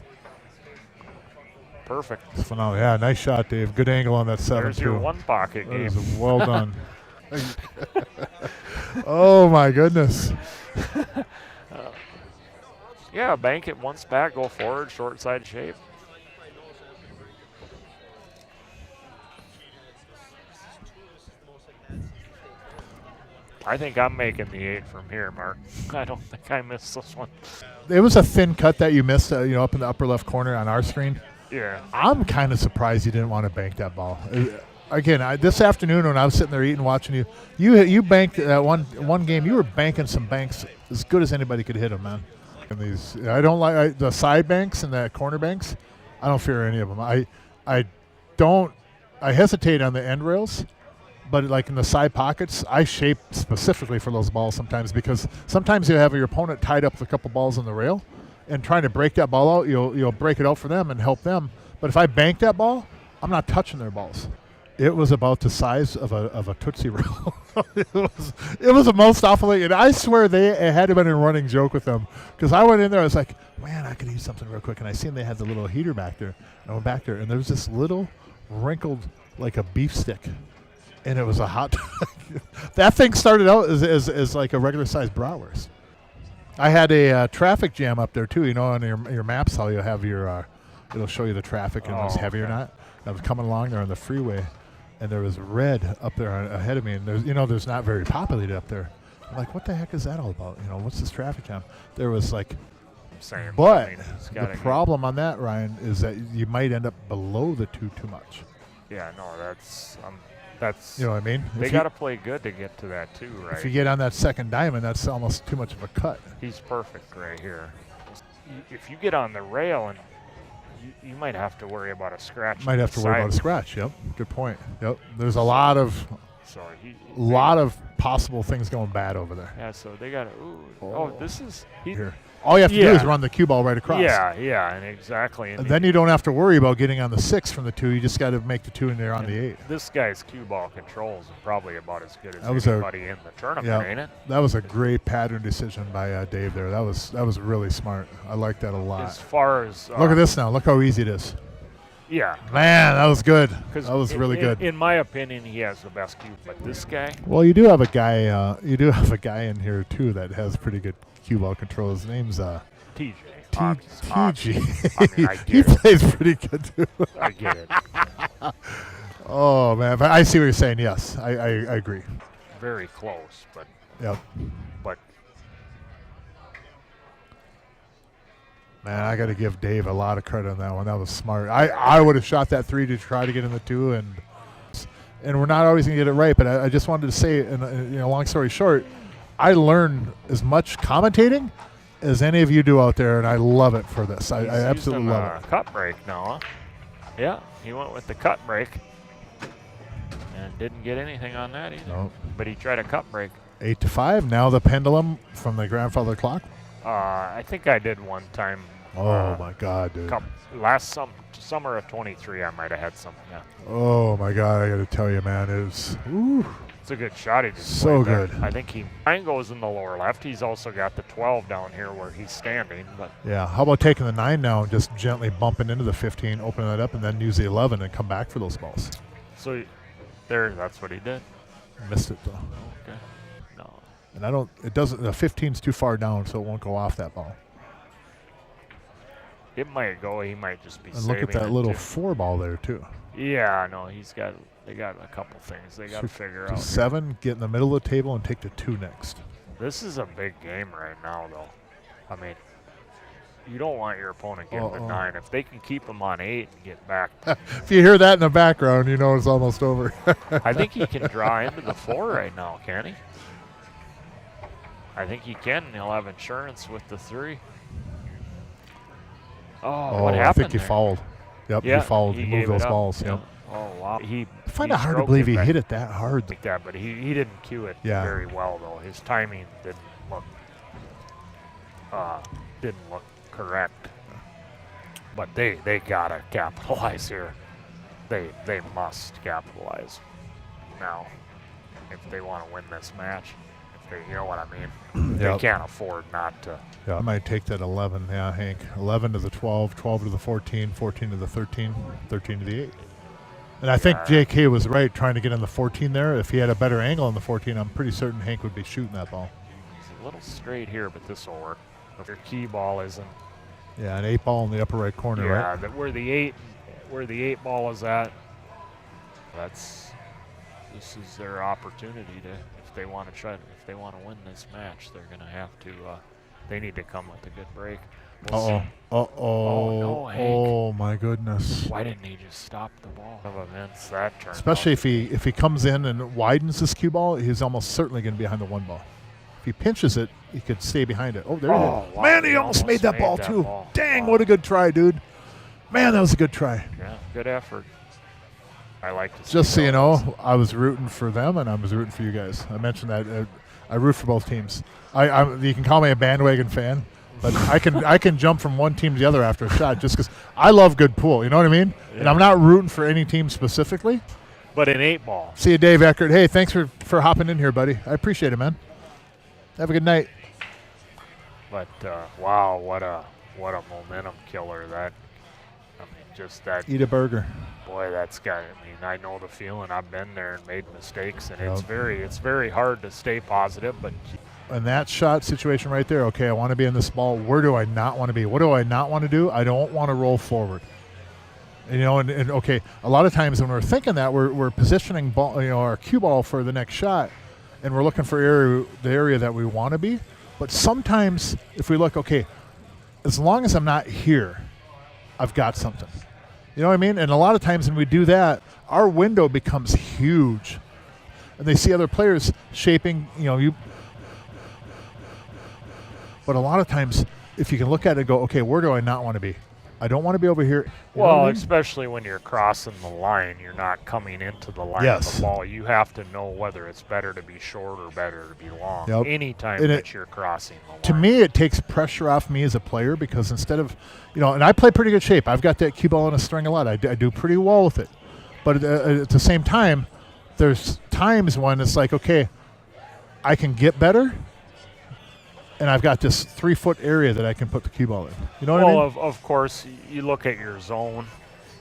perfect. It's phenomenal. Yeah, nice shot, Dave. Good angle on that 7 There's your 1 pocket game. Well done. Oh my goodness. Yeah, bank it once back, go forward, short side shape. I think I'm making the 8 from here, Mark. I don't think I missed this one. It was a thin cut that you missed, up in the upper left corner on our screen. Yeah. I'm kind of surprised you didn't want to bank that ball. Again, this afternoon when I was sitting there eating, watching you banked that one game. You were banking some banks as good as anybody could hit them, man. And these, I don't like the side banks and the corner banks. I don't fear any of them. I hesitate on the end rails, but like in the side pockets, I shape specifically for those balls sometimes, because sometimes you have your opponent tied up with a couple balls on the rail, and trying to break that ball out, you'll break it out for them and help them. But if I bank that ball, I'm not touching their balls. It was about the size of a Tootsie Roll. it was the most awful thing. And I swear it had to have been a running joke with them. Because I went in there, I was like, man, I could use something real quick. And I seen they had the little heater back there. And I went back there, and there was this little wrinkled, like a beef stick. And it was a hot dog. That thing started out as like a regular sized bratwurst. I had a traffic jam up there, too. You know, on your maps, how you have your, it'll show you the traffic and it's heavy or not. I was coming along there on the freeway. And there was red up there ahead of me, and there's not very populated up there. I'm like, what the heck is that all about? What's this traffic jam? There was like, Same. but I mean, the problem on that, Ryan, is that you might end up below the 2 too much. Yeah, no, that's You know what I mean? They got to play good to get to that too, right? If you get on that second diamond, that's almost too much of a cut. He's perfect right here. If you get on the rail and you might have to worry about a scratch. Might have to worry about a scratch. Yep, good point. Yep, there's a lot of possible things going bad over there. Yeah, so they got to. Oh, this is here. All you have to do is run the cue ball right across. Yeah, and exactly. And then you don't have to worry about getting on the 6 from the 2. You just got to make the 2 and they're on the 8. This guy's cue ball controls are probably about as good as anybody in the tournament, ain't it? That was a great pattern decision by Dave there. That was really smart. I like that a lot. As far as look at this now. Look how easy it is. Yeah. Man, that was good. That was really good. In my opinion, he has the best cue. But this guy. Well, you do have a guy. You do have a guy in here too that has pretty good cue ball control. His name's TJ. TG. I mean, I get he plays pretty good too. I get it. Oh man, but I see what you're saying. Yes, I agree. Very close, but. Yep. But. Man, I got to give Dave a lot of credit on that one. That was smart. I would have shot that 3 to try to get in the 2, and we're not always going to get it right. But I just wanted to say, long story short, I learned as much commentating as any of you do out there, and I love it for this. I absolutely love it. Cut break now, huh? Yeah, he went with the cut break and didn't get anything on that either. Nope. But he tried a cut break. 8 to 5. Now the pendulum from the grandfather clock. I think I did one time. Oh my God, dude! Last summer of 23, I might have had some. Yeah. Oh my God, I got to tell you, man, it was. Ooh. It's a good shot. He just so good. I think mine goes in the lower left. He's also got the 12 down here where he's standing. But yeah, how about taking the 9 now and just gently bumping into the 15, opening that up, and then use the 11 and come back for those balls. So that's what he did. Missed it though. Okay. No. And it doesn't. The 15's too far down, so it won't go off that ball. It might go. He might just be. And look at that little 4 ball there too. Yeah, no, they got a couple things they got to figure out. 7, get in the middle of the table and take the 2 next. This is a big game right now, though. I mean, you don't want your opponent getting the 9. If they can keep him on 8 and get back. If you hear that in the background, you know it's almost over. I think he can draw into the 4 right now, can he? I think he can. He'll have insurance with the 3. Oh, what happened? I think he there? fouled. Yep, yeah, he fouled. He moved those balls. Yeah. Yep. Oh, wow. I find it hard to believe he hit it that hard. Like that, but he didn't cue it very well, though. His timing didn't look correct. But they gotta capitalize here. They must capitalize now if they want to win this match. You know what I mean? They can't afford not to. Yeah, I might take that 11. Yeah, Hank. 11 to the 12, 12 to the 14, 14 to the 13, 13 to the 8. And I think JK was right trying to get on the 14 there. If he had a better angle on the 14, I'm pretty certain Hank would be shooting that ball. He's a little straight here, but this will work. If your key ball isn't. Yeah, an 8 ball in the upper right corner, right? Yeah, where the 8 ball is at. This is their opportunity to. If they want to win this match, they're going to have to. They need to come with a good break. Oh no, Hank. Oh my goodness! Why didn't he just stop the ball? Of events that turn. Especially if he comes in and widens this cue ball, he's almost certainly going to be behind the 1 ball. If he pinches it, he could stay behind it. Oh, there he is! Wow, Man, he almost made that ball too. Dang, what a good try, dude! Man, that was a good try. Yeah, good effort. I like to see just so you know, I was rooting for them and I was rooting for you guys. I mentioned that I root for both teams. You can call me a bandwagon fan, but I can jump from one team to the other after a shot just because I love good pool. You know what I mean? Yeah. And I'm not rooting for any team specifically. but an 8-ball. See you, Dave Eckert. Hey, thanks for hopping in here, buddy. I appreciate it, man. Have a good night. But wow, what a momentum killer that. I mean, just that. Eat a burger. Boy, that's got. I mean, I know the feeling. I've been there and made mistakes, and it's very hard to stay positive. But in that shot situation right there, okay, I want to be in this ball. Where do I not want to be? What do I not want to do? I don't want to roll forward. And, you know, and okay, a lot of times when we're thinking that, we're positioning ball, you know, our cue ball for the next shot, and we're looking for the area that we want to be. But sometimes if we look, okay, as long as I'm not here, I've got something. You know what I mean? And a lot of times when we do that, our window becomes huge. And they see other players shaping, you know, but a lot of times if you can look at it and go, okay, where do I not want to be? I don't want to be over here. Well, especially when you're crossing the line, you're not coming into the line of the ball. You have to know whether it's better to be short or better to be long anytime that you're crossing the line. To me, it takes pressure off me as a player because instead of, you know, and I play pretty good shape. I've got that cue ball in a string a lot. I do pretty well with it. But at the same time, there's times when it's like, okay, I can get better. And I've got this 3-foot area that I can put the cue ball in. You know what I mean? Well, of course, you look at your zone,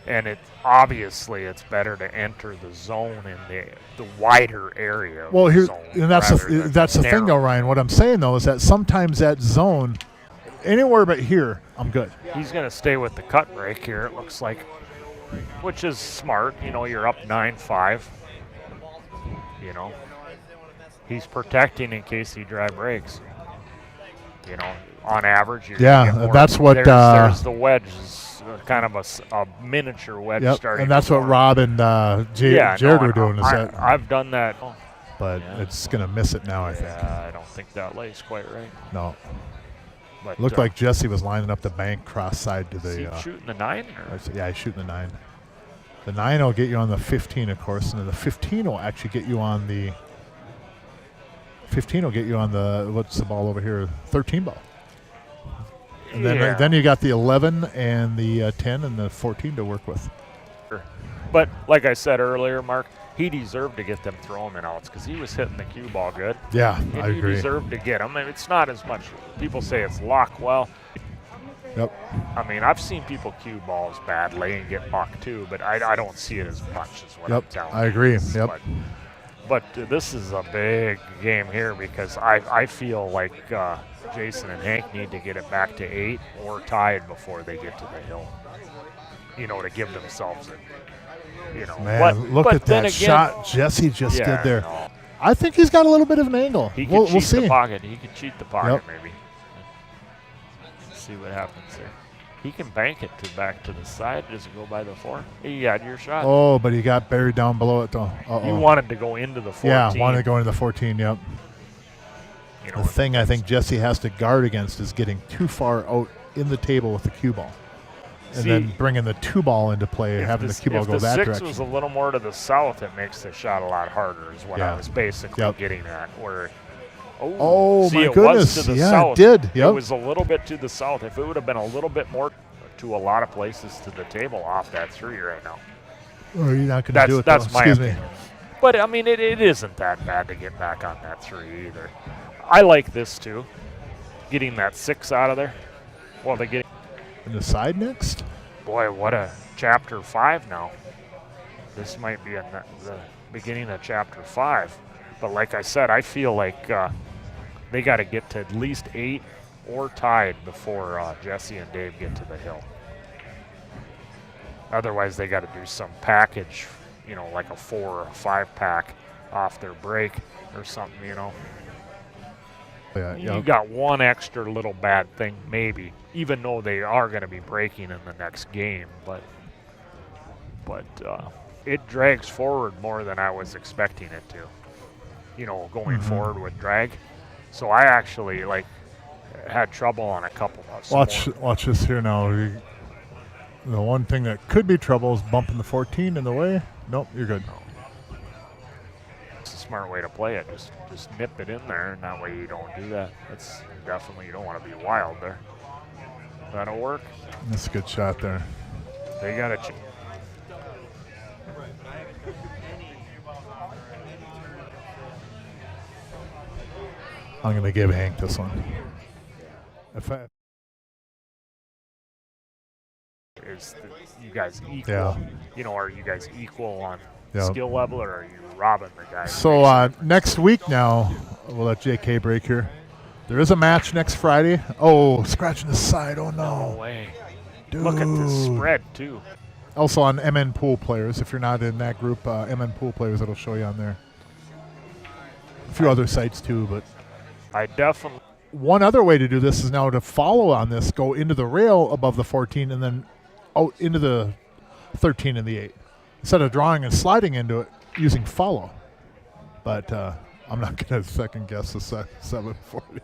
and obviously it's better to enter the zone in the wider area. Well, of here, the zone and that's the thing, though, Ryan. What I'm saying though is that sometimes that zone, anywhere but here, I'm good. He's going to stay with the cut break here. It looks like, which is smart. You know, you're up 9-5. You know, he's protecting in case he dry breaks. You know, on average, you're yeah, get more. That's what there's the wedge, kind of a miniature wedge starting. And that's what Rob and Jared were doing. I've done that, but it's gonna miss it now. I think. I don't think that lays quite right. No. But looked like Jesse was lining up the bank cross side to the. Is he shooting the 9? Yeah, he's shooting the 9. The 9 will get you on the 15, of course, and then the 15 will actually get you on the. 15 will get you on the, what's the ball over here, 13 ball. And then you got the 11 and the 10 and the 14 to work with. But like I said earlier, Mark, he deserved to get them throwing outs because he was hitting the cue ball good. Yeah, I agree. He deserved to get them. And it's not as much, people say it's luck. Well, I mean, I've seen people cue balls badly and get bucked too, but I don't see it as much as what I'm telling you. I agree. But this is a big game here because I feel like Jason and Hank need to get it back to 8 or tied before they get to the hill. You know, to give themselves it. You know, man, look at that shot Jesse just did there. No. I think he's got a little bit of an angle. We'll see. The pocket. He can cheat the pocket maybe. Let's see what happens there. He can bank it back to the side. Does it go by the 4? He got your shot. Oh, but he got buried down below it, though. You wanted to go into the 14. Yeah, wanted to go into the 14, You know, the thing I think Jesse has to guard against is getting too far out in the table with the cue ball. And then bringing the 2 ball into play, having the cue ball go that direction. If the 6 was a little more to the south, it makes the shot a lot harder is what I was basically getting at. Where Oh, see, my it goodness. Was to the south. It did. It was a little bit to the south. If it would have been a little bit more to a lot of places to the table off that 3 right now. Oh, you're not going to do it, That's though. my opinion. But, I mean, it isn't that bad to get back on that 3 either. I like this, too. Getting that 6 out of there. Well, they get in the side next? Boy, what a chapter 5 now. This might be the beginning of chapter 5. But like I said, I feel like they got to get to at least 8 or tied before Jesse and Dave get to the hill. Otherwise, they got to do some package, you know, like a 4 or a 5 pack off their break or something, you know. Yeah, you got one extra little bad thing, maybe, even though they are going to be breaking in the next game. But it drags forward more than I was expecting it to. You know, going forward with drag. So I actually had trouble on a couple of Watch this here now. The one thing that could be trouble is bumping the 14 in the way. Nope, you're good. It's a smart way to play it. Just nip it in there, and that way you don't do that. That's definitely, you don't want to be wild there. That'll work. That's a good shot there. They got to. I'm going to give Hank this one. You guys equal? Yeah. You know, are you guys equal on Yep. skill level, or are you robbing the guy? So next week now, we'll let JK break here. There is a match next Friday. Oh, scratching the side. Oh, No no. way. Dude. Look at this spread, too. Also on MN Pool Players. If you're not in that group, MN Pool Players, it'll show you on there. A few other sites, too. But I definitely. one other way to do this is now to follow on this, go into the rail above the 14 and then out into the 13 and the 8. Instead of drawing and sliding into it using follow. But I'm not going to second guess the 740.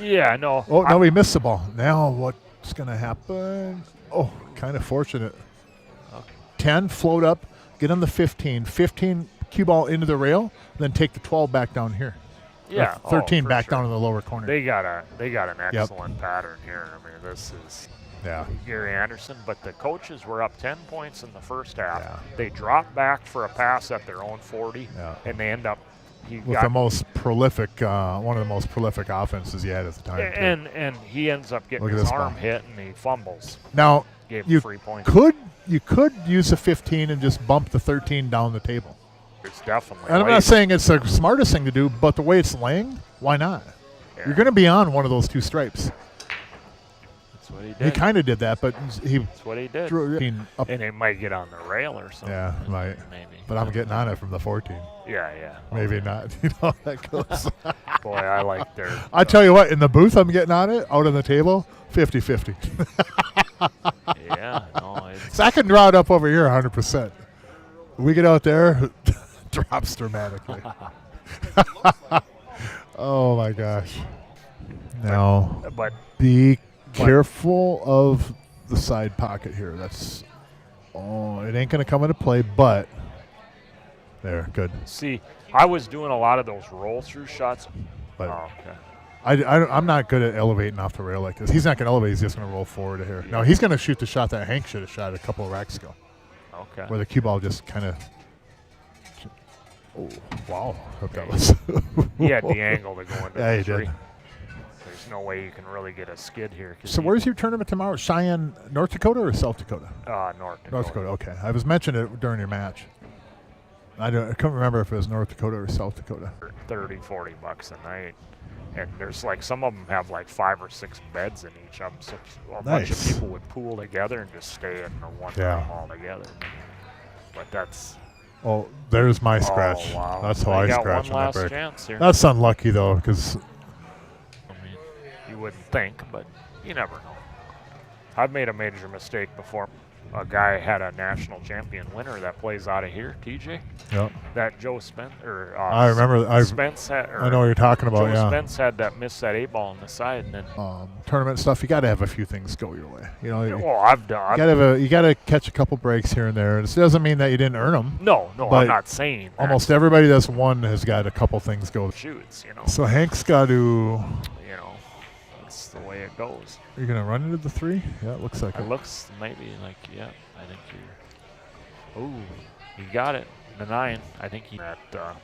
Yeah, no. Oh, no, we missed the ball. Now what's going to happen? Oh, kind of fortunate. Okay. 10, float up, get on the 15. 15, cue ball into the rail, then take the 12 back down here. Yeah. 13 for back sure. down in the lower corner. They got an excellent pattern here. I mean, this is Gary Anderson, but the coaches were up 10 points in the first half. Yeah. They dropped back for a pass at their own 40, Yeah. and they end up With the most prolific, one of the most prolific offenses he had at the time. and he ends up getting Look at his this arm ball. hit, and he fumbles. Now, Gave you him 3 points. you could use the 15 and just bump the 13 down the table. It's definitely. And I'm not saying it's the smartest thing to do, but the way it's laying, why not? Yeah. You're going to be on one of those two stripes. That's what he He did. kind of did that, but he That's what he did. drew up. And it might get on the rail or something. Yeah, might. Maybe. But I'm getting on it from the 14. Yeah. Maybe not. You know how that goes. Boy, I like their. I tell you what, in the booth, I'm getting on it. Out on the table, 50-50. Yeah, no, it's. So I can draw it up over here 100%. We get out there, drops dramatically. Oh my gosh. Now, But be careful of the side pocket here. That's, it ain't going to come into play, but there, good. see, I was doing a lot of those roll through shots. But Oh, okay. I'm not good at elevating off the rail like this. He's not going to elevate. He's just going to roll forward to here. No, he's going to shoot the shot that Hank should have shot a couple of racks ago, Okay. where the cue ball just kind of. Oh, wow. That was. He had the angle to go into Yeah, the he did. three. There's no way you can really get a skid here. So where's your tournament tomorrow? Cheyenne, North Dakota or South Dakota? North Dakota. North Dakota. Okay, I was mentioning it during your match. I couldn't remember if it was North Dakota or South Dakota. $30, $40 a night. And there's like some of them have like 5 or 6 beds in each of them. So a bunch of Nice. people would pool together and just stay in the one Yeah. room all together. But that's. Oh, there's my scratch. Oh, wow. That's how They I got scratch one on that last break. chance here. That's unlucky though, because I mean, you wouldn't think, but you never know. I've made a major mistake before. A guy had a national champion winner that plays out of here, TJ. yep. That Joe Spence, or I remember. Spence had. Or I know what you're talking about. Joe Yeah. Spence. Spence had that miss that 8-ball on the side, and then. Tournament stuff. You got to have a few things go your way. You know. You Well, I've done. got to catch a couple breaks here and there. It doesn't mean that you didn't earn them. No, but I'm not saying. that. Almost everybody that's won has got a couple things go. Shoots, you know. So Hank's got to. You know, that's the way it goes. Are you gonna run into the 3? Yeah, it looks like It it. looks maybe like, yeah, I think you're. Ooh, he got it. The 9. I think he.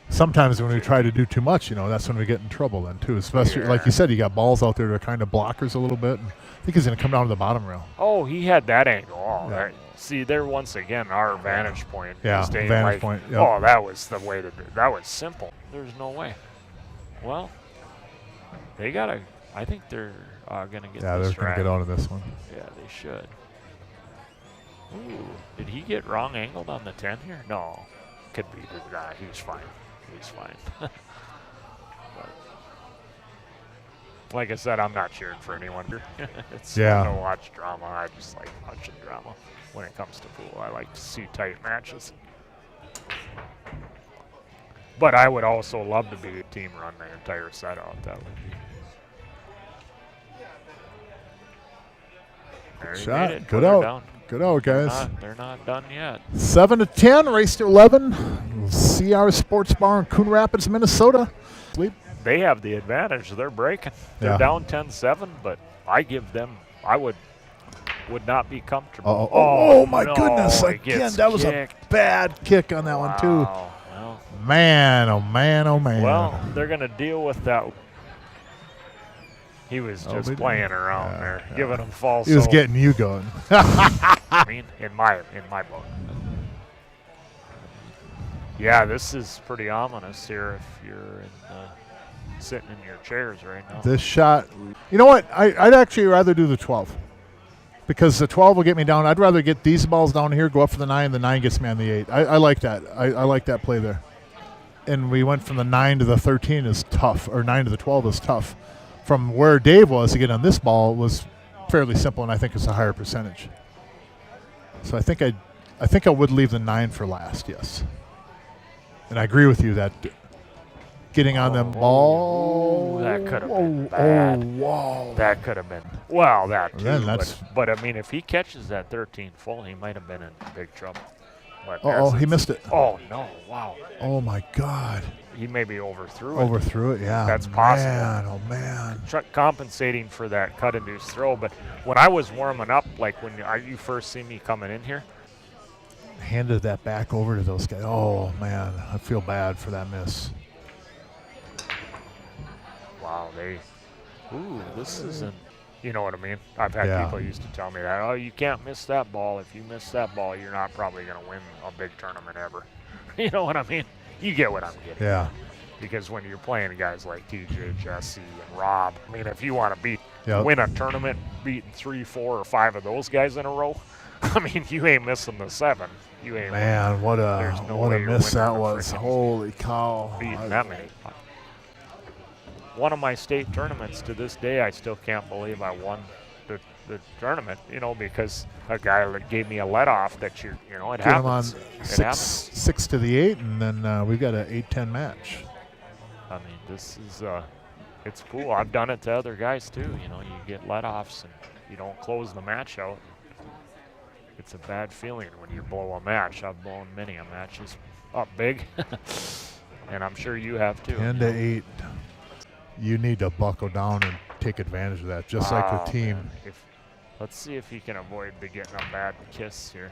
Sometimes when we try to do too much, that's when we get in trouble then too. Especially like you said, you got balls out there that are kind of blockers a little bit. And I think he's gonna come down to the bottom rail. Oh, he had that angle. Oh, Yeah. that, see, there once again, our vantage point. Yeah, staying vantage like, point, yep. Oh, that was the way to do it. That was simple. There's no way. Well, they gotta. I think they're gonna get. Yeah, this they're gonna right. get out of this one. Yeah, they should. Ooh, did he get wrong angled on the 10 here? No, could be. He was fine. He was fine. But, like I said, I'm not cheering for anyone here. It's Yeah. fun to watch drama. I just like watching drama when it comes to pool. I like to see tight matches. But I would also love to be a team run the entire set out. That would be. There he Shot. made it. Good Put her out. down. Good out, guys. They're not done yet. 7-10, race to 11. CR Sports Bar in Coon Rapids, Minnesota. Sleep. They have the advantage. They're breaking. They're Yeah. down 10-7, but I give them. I would not be comfortable. Oh my no, goodness! it Again, gets that was kicked. a bad kick on that one too. Wow. Well, Man, oh man, oh man. well, they're going to deal with that. He was Oh, just we playing didn't- around yeah, there, yeah. giving him false He was hope. getting you going. I mean, in my book. Yeah, this is pretty ominous here if you're sitting in your chairs right now. This shot, you know what? I'd actually rather do the 12 because the 12 will get me down. I'd rather get these balls down here, go up for the 9. The 9 gets me on the 8. I like that. I like that play there. And we went from the 9 to the 13 is tough, or 9 to the 12 is tough. From where Dave was to get on this ball was fairly simple, and I think it's a higher percentage. So I think I would leave the 9 for last. Yes. And I agree with you that getting on them ball. That could have been bad. Oh, wow. That could have been. Well, that too. Then that's- but I mean, if he catches that 13 full, he might have been in big trouble. But Oh, as he it's- missed it. Oh, no. Wow. Oh, my God. He maybe overthrew it. Overthrew it, yeah. That's possible. Man, oh, man. Compensating for that cut-induced throw. But when I was warming up, like when you first see me coming in here, Handed that back over to those guys. Oh, man. I feel bad for that miss. wow, this isn't, you know what I mean? I've had Yeah. people used to tell me that, oh, you can't miss that ball. If you miss that ball, you're not probably going to win a big tournament ever. You know what I mean? You get what I'm getting. Yeah. Because when you're playing guys like TJ, Jesse, and Rob, I mean, if you want to Yep. win a tournament beating 3, 4, or 5 of those guys in a row, I mean, you ain't missing the 7. You ain't Man, what There's a no what way a you're miss winning that the was. freaking Holy cow. beating that many. One of my state tournaments to this day, I still can't believe I won the tournament, you know, because a guy gave me a let off that it Get him on happens. It 6 happens. to the 8, and then we've got an 8-10 match. I mean, this is, it's cool. I've done it to other guys too. You know, you get let offs and you don't close the match out. It's a bad feeling when you blow a match. I've blown many a matches up big, and I'm sure you have too. 10 to 8. You need to buckle down and take advantage of that, just like Wow, the team. man. Let's see if he can avoid getting a bad kiss here.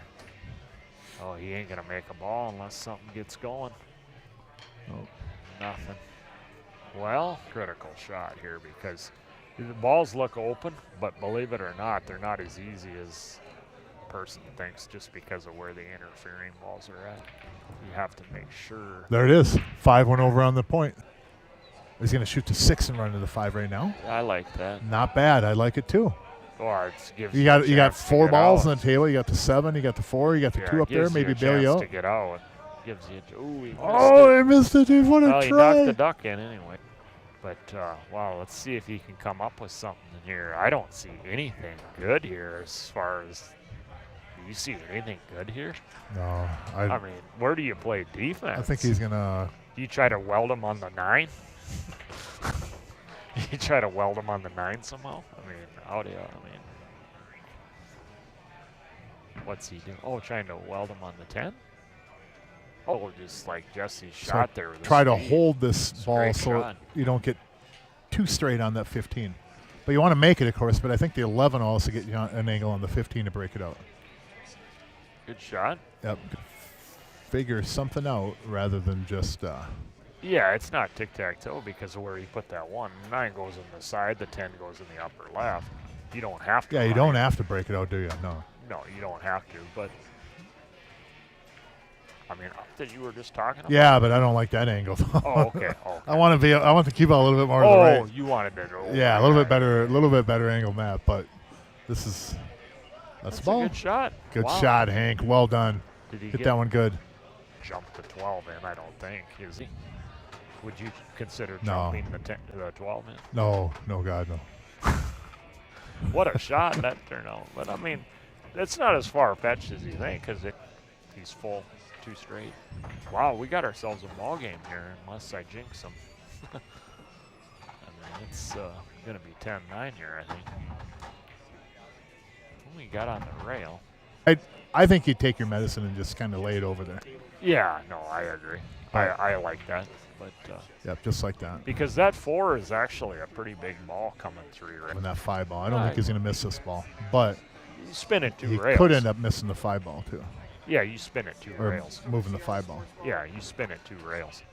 Oh, he ain't gonna make a ball unless something gets going. Oh. Nothing. Well, critical shot here because the balls look open, but believe it or not, they're not as easy as a person thinks just because of where the interfering balls are at. You have to make sure. There it is. 5 went over on the point. He's going to shoot to 6 and run to the 5 right now. I like that. Not bad. I like it too. Or it gives You got a you got chance to 4 get balls out. on the table. You got the 7. You got the 4. You got the Yeah, 2 it up there. gives you Maybe a bail you chance out. to get out. It gives you. Ooh, he missed Oh, it. he missed it, dude. What a Well, he knocked the try. duck in anyway. But, wow, let's see if he can come up with something here. I don't see anything good here as far as. Do you see anything good here? No, I mean, where do you play defense? I think he's going to. You try to weld him on the 9? You try to weld him on the 9 somehow? I mean, how do you, what's he doing? Oh, trying to weld him on the 10? Oh, just like Jesse's shot there. With Try to speed. hold this ball Straight so shot. you don't get too straight on that 15. But you want to make it, of course, but I think the 11 will also get you on an angle on the 15 to break it out. Good shot. Yep. Figure something out rather than just. Yeah, it's not tic-tac-toe because of where you put that 1. 9 goes in the side, the 10 goes in the upper left. You don't have to. Yeah, you run don't it. have to break it out, do you? No. No, you don't have to, but I mean, that you were just talking about. Yeah, but I don't like that angle. Oh, okay. Okay. I want to keep it a little bit more to the Oh, right. you wanted it. Oh, Yeah, a little bit better angle than that, but this is that's the a ball. good shot. Good Wow. shot, Hank. Well done. Did he Hit get that one good. jump to 12 in? I don't think. Is he? Would you consider No. jumping the 12 in? No, God, no. What a shot that turned out. But I mean, it's not as far-fetched as you think because he's full 2 straight. Wow, we got ourselves a ball game here unless I jinx him. I mean, it's going to be 10-9 here, I think. We got on the rail. I think you take your medicine and just kind of lay it over there. Yeah, no, I agree. I like that. But Yep, just like that. because that 4 is actually a pretty big ball coming through. Right? And that 5 ball. I don't think he's going to miss this ball, but You spin it 2 he rails. could end up missing the 5 ball too, Yeah, you spin it 2 or rails. moving the 5 ball. Yeah, you spin it 2 rails.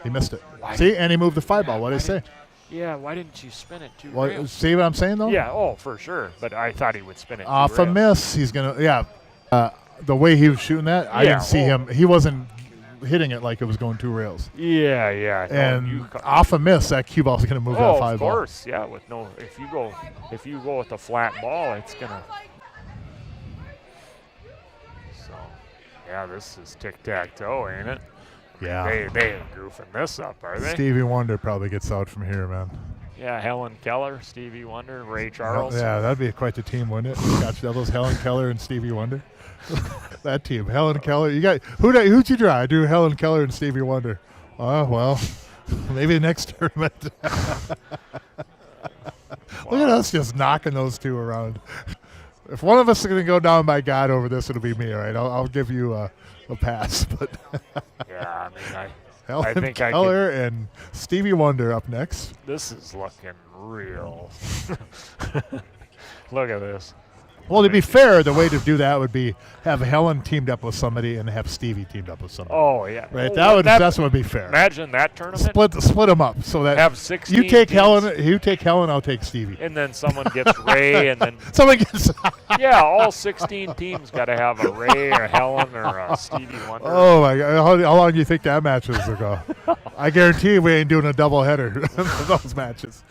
He missed it. Why See, and he moved the 5 ball. What did I say? Yeah, why didn't you spin it 2 Well, rails? see what I'm saying though? Yeah, oh, for sure. But I thought he would spin it 2 Off a rails. miss, he's gonna. Yeah, the way he was shooting that, I Yeah, didn't see him. He wasn't hitting it like it was going 2 rails. Yeah, yeah. No, And off a miss, that cue ball's gonna move that oh, 5 of ball. course, yeah. With no, if you go with a flat ball, it's gonna. So, yeah, this is tic-tac-toe, ain't it? Yeah. They ain't goofing this up, are they? Stevie Wonder probably gets out from here, man. Yeah, Helen Keller, Stevie Wonder, Ray Charles. Yeah, that'd be quite the team, wouldn't it? Scotch Devils, Helen Keller and Stevie Wonder. That team, Helen Keller. You got who'd you draw? I drew Helen Keller and Stevie Wonder. Oh well, maybe next tournament. Look at us just knocking those two around. If one of us is going to go down by God over this, it'll be me. All right, I'll give you a pass. But Yeah, I mean, Helen think Keller and Stevie Wonder up next. this is looking real. Look at this. Well, to be fair, the way to do that would be have Helen teamed up with somebody and have Stevie teamed up with somebody. Oh yeah, Right, Oh, that's what would be fair. Imagine that tournament. Split them up so that Have 16 you take teams. Helen, I'll take Stevie. And then someone gets Ray, and then Someone gets. yeah, all 16 teams got to have a Ray or Helen or a Stevie Wonder. Oh my God! How long do you think that match will go? I guarantee we ain't doing a double header for those matches.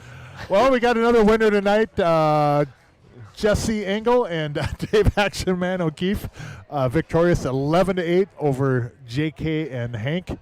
Well, we got another winner tonight. Jesse Engel and Dave Action Man O'Keefe, victorious 11-8 over JK and Hank.